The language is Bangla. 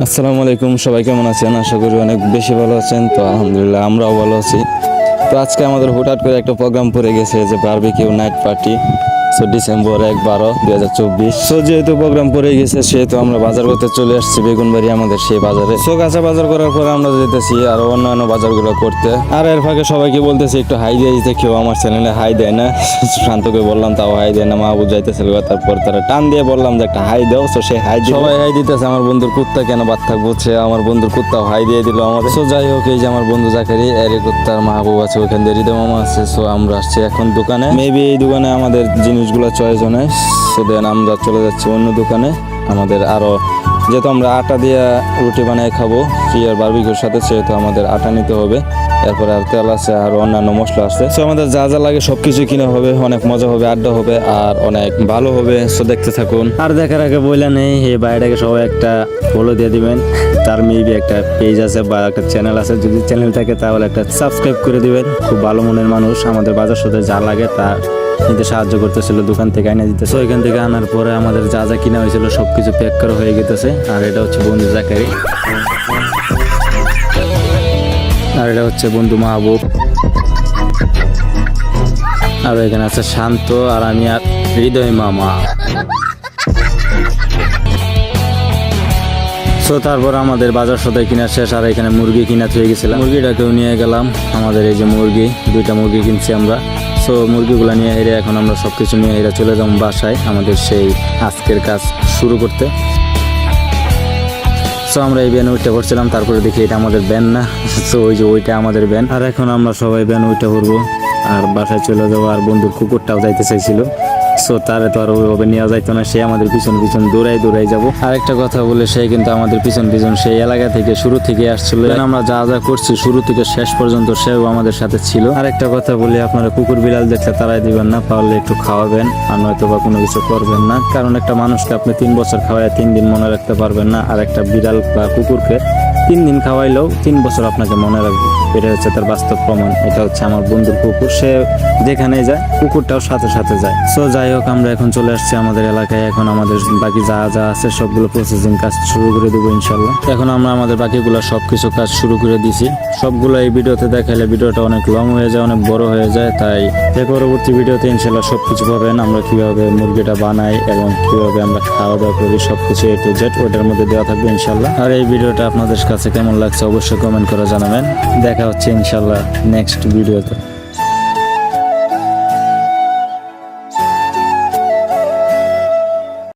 আসসালামু আলাইকুম, সবাই কেমন আছেন? আশা করি অনেক বেশি ভালো আছেন। তো আলহামদুলিল্লাহ আমরাও ভালো আছি। তো আজকে আমাদের হুটহাট করে একটা প্রোগ্রাম পড়ে গেছে, যে বারবিকিউ নাইট পার্টি। ডিসেম্বর 1/12/2024। যেহেতু প্রোগ্রাম পড়ে গেছে, সেহেতু আমরা বাজার করতে চলে আসছি বেগুনবাড়ি আমাদের সেই বাজারে। কাঁচা বাজার করার পরে আমরা যেতেছি আরো অন্যান্য বাজারগুলো করতে। আর এর ফাঁকে সবাইকে বলতেছি একটু হাই দিয়ে দিতে, কেউ আমার চ্যানেলে হাই দেয় না। শান্তকে বললাম, তাও হাই দেয় না। মাহবুব যাইতেছিল, তারপর তারা টান দিয়ে বললাম যে একটা হাই দাও। সে হাই দিয়ে সবাই হাই দিতেছে। আমার বন্ধুর কুত্তা কেন বাদ থাকবো, আমার বন্ধুর কুত্তাও হাই দিয়ে দিল আমাদের। যাই হোক, এই যে আমার বন্ধু জাকারি, এরে কুত্তার মাহবুব আছে, ওখান দিয়ে হৃদয় মামা আছে। আমরা আসছি এখন দোকানে। মেবি এই দোকানে আমাদের জিনিসগুলো চয়েস হয়। দেন আমরা চলে যাচ্ছি অন্য দোকানে। আমাদের আরো যেহেতু আমরা আটা দিয়ে রুটি বানিয়ে খাবো প্রিয়ার বারবিকিউর সাথে, সেহেতু আমাদের আটা নিতে হবে। এরপরে আর তেল আছে আর অন্যান্য মশলা আছে। আমাদের যা যা লাগে সবকিছু কিনা হবে। অনেক মজা হবে, আড্ডা হবে আর অনেক ভালো হবে। দেখতে থাকুন। আর দেখার আগে বললেন এই বাইরেটাকে সবাই একটা ফলো দিয়ে দিবেন। তার মেবি একটা পেজ আছে বা একটা চ্যানেল আছে, যদি চ্যানেল থাকে তাহলে একটা সাবস্ক্রাইব করে দিবেন। খুব ভালো মনের মানুষ, আমাদের বাজার সাথে যা লাগে তা নিতে সাহায্য করতেছিল, দোকান থেকে এনে দিতেছে। ওইখান থেকে আনার পরে আমাদের যা যা কিনা হয়েছিল সবকিছু প্যাক করা হয়ে গেছে। আর এটা হচ্ছে বন্ধু জাকারি, আর এটা হচ্ছে বন্ধু মাহবুব, আর এখানে আছে শান্ত, আর আমি আর হৃদয় মামা। তারপর আমাদের বাজার সদাই কিনা শেষ। আর এখানে মুরগি কিনা হয়ে গেছিলাম, মুরগিটাকেও নিয়ে গেলাম। আমাদের এই যে মুরগি, 2টা মুরগি কিনছি আমরা। মুরগিগুলো নিয়ে হেরে এখন আমরা সবকিছু নিয়ে হেরে চলে যাবো বাসায়, আমাদের সেই আজকের কাজ শুরু করতে। আমরা এই ভ্যান উঠে পড়ছিলাম, তারপরে দেখি এটা আমাদের ভ্যান না। ওই যে ওইটা আমাদের ভ্যান। আর এখন আমরা সবাই ভ্যান উঠে পড়বো আর বাসায় চলে যাবো। আর বন্ধুর কুকুরটাও যাইতে চাইছিল, তারে তো আর ওইভাবে নেওয়া যাইতো না। সে আমাদের পিছন পিছন দৌড়াই যাবো। আর একটা কথা বলে, সে কিন্তু আমাদের পিছন পিছন সেই এলাকা থেকে শুরু থেকে আসছিল। আমরা যা যা করছি শুরু থেকে শেষ পর্যন্ত সেও আমাদের সাথে ছিল। আর একটা কথা বলি, আপনারা কুকুর বিড়াল দেখলে তারাই দিবেন না, পারলে একটু খাওয়াবেন, আর নয়তো বা কোনো কিছু করবেন না। কারণ একটা মানুষকে আপনি 3 বছর খাওয়ায় 3 দিন মনে রাখতে পারবেন না, আর একটা বিড়াল বা কুকুরকে 3 দিন খাওয়াইলেও 3 বছর আপনাকে মনে রাখবে। এটা হচ্ছে তার বাস্তব প্রমাণ। এটা হচ্ছে আমার বন্ধুর কুকুর, সে যেখানে যায় কুকুরটাও সাথে সাথে যায়। যাই হোক, আমরা এখন চলে আসছি আমাদের এলাকায়। এখন আমাদের বাকি যা যা আছে সবগুলো প্রসেসিং কাজ শুরু করে দেবো ইনশাল্লাহ। এখন আমরা আমাদের বাকিগুলো সবকিছু কাজ শুরু করে দিছি। সবগুলো এই ভিডিওতে দেখাইলে ভিডিওটা অনেক লং হয়ে যায়, অনেক বড় হয়ে যায়। তাই পরবর্তী ভিডিওতে ইনশাল্লাহ সবকিছু পাবেন। আমরা কিভাবে মুরগিটা বানাই এবং কিভাবে আমরা খাওয়া দাওয়া করি সবকিছু A to Z ওটার মধ্যে দেওয়া থাকবে ইনশাল্লাহ। আর এই ভিডিওটা আপনাদের কাছে কেমন লাগছে অবশ্যই কমেন্ট করে জানাবেন। দেখা হচ্ছে ইনশাল্লাহ নেক্সট ভিডিওতে।